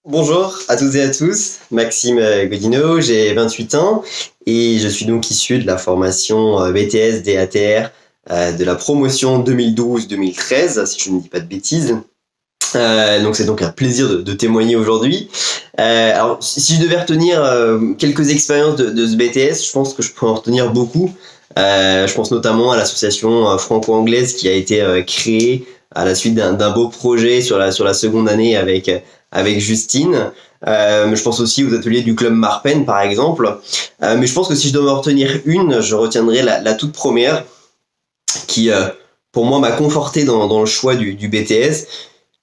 Bonjour à toutes et à tous, Maxime Godino, j'ai 28 ans et je suis donc issu de la formation BTS DATR de la promotion 2012-2013, si je ne dis pas de bêtises. Donc c'est donc un plaisir de témoigner aujourd'hui. Alors si je devais retenir quelques expériences de ce BTS, je pense que je pourrais en retenir beaucoup. Je pense notamment à l'association franco-anglaise qui a été créée à la suite d'un beau projet sur la seconde année avec Justine. Je pense aussi aux ateliers du club Marpen par exemple. Mais je pense que si je dois en retenir une, je retiendrai la toute première qui pour moi m'a conforté dans le choix du BTS,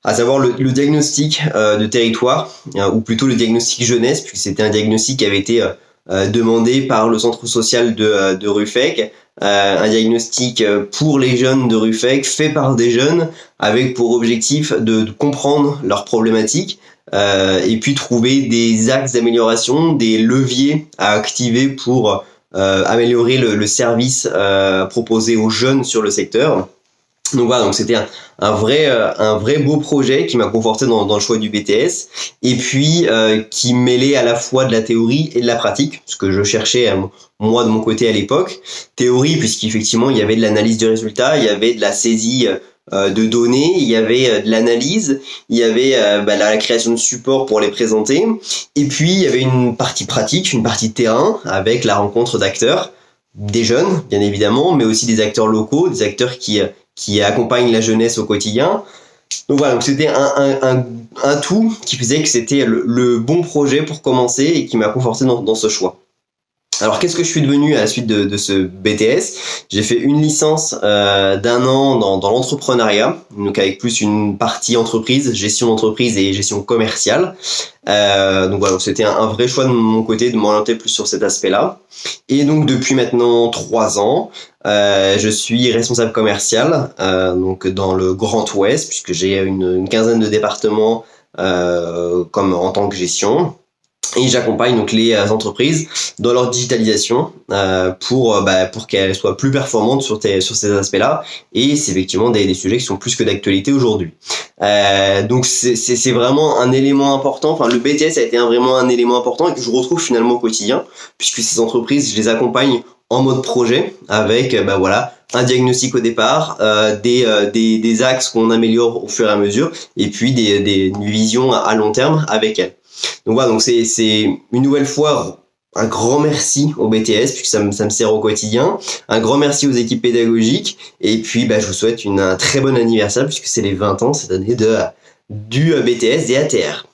à savoir le diagnostic de territoire, ou plutôt le diagnostic jeunesse, puisque c'était un diagnostic qui avait été demandé par le centre social de Ruffec, un diagnostic pour les jeunes de Ruffec, fait par des jeunes, avec pour objectif de comprendre leurs problématiques, et puis trouver des axes d'amélioration, des leviers à activer pour améliorer le service proposé aux jeunes sur le secteur. Donc voilà, donc c'était un vrai beau projet qui m'a conforté dans le choix du BTS, et puis qui mêlait à la fois de la théorie et de la pratique, ce que je cherchais moi de mon côté à l'époque. Théorie puisqu'effectivement il y avait de l'analyse du résultat, il y avait de la saisie de données, il y avait de l'analyse, il y avait la création de supports pour les présenter, et puis il y avait une partie pratique, une partie terrain avec la rencontre d'acteurs, des jeunes bien évidemment, mais aussi des acteurs locaux, des acteurs qui accompagnent la jeunesse au quotidien. Donc voilà, donc c'était un tout qui faisait que c'était le bon projet pour commencer et qui m'a conforté dans ce choix. Alors qu'est-ce que je suis devenu à la suite de ce BTS? J'ai fait une licence d'un an dans l'entrepreneuriat, donc avec plus une partie entreprise, gestion d'entreprise et gestion commerciale. Donc voilà, c'était un vrai choix de mon côté de m'orienter plus sur cet aspect-là. Et donc depuis maintenant 3 ans, je suis responsable commercial donc dans le Grand Ouest, puisque j'ai une quinzaine de départements comme en tant que gestion. Et j'accompagne donc les entreprises dans leur digitalisation pour qu'elles soient plus performantes sur ces aspects-là. Et c'est effectivement des sujets qui sont plus que d'actualité aujourd'hui. Donc c'est vraiment un élément important. Enfin, le BTS a été vraiment un élément important et que je retrouve finalement au quotidien, puisque ces entreprises, je les accompagne en mode projet avec un diagnostic au départ, des axes qu'on améliore au fur et à mesure, et puis une vision à long terme avec elles. Donc voilà, donc c'est une nouvelle fois un grand merci au BTS puisque ça me sert au quotidien, un grand merci aux équipes pédagogiques, et puis je vous souhaite un très bon anniversaire puisque c'est les 20 ans cette année du BTS DATR.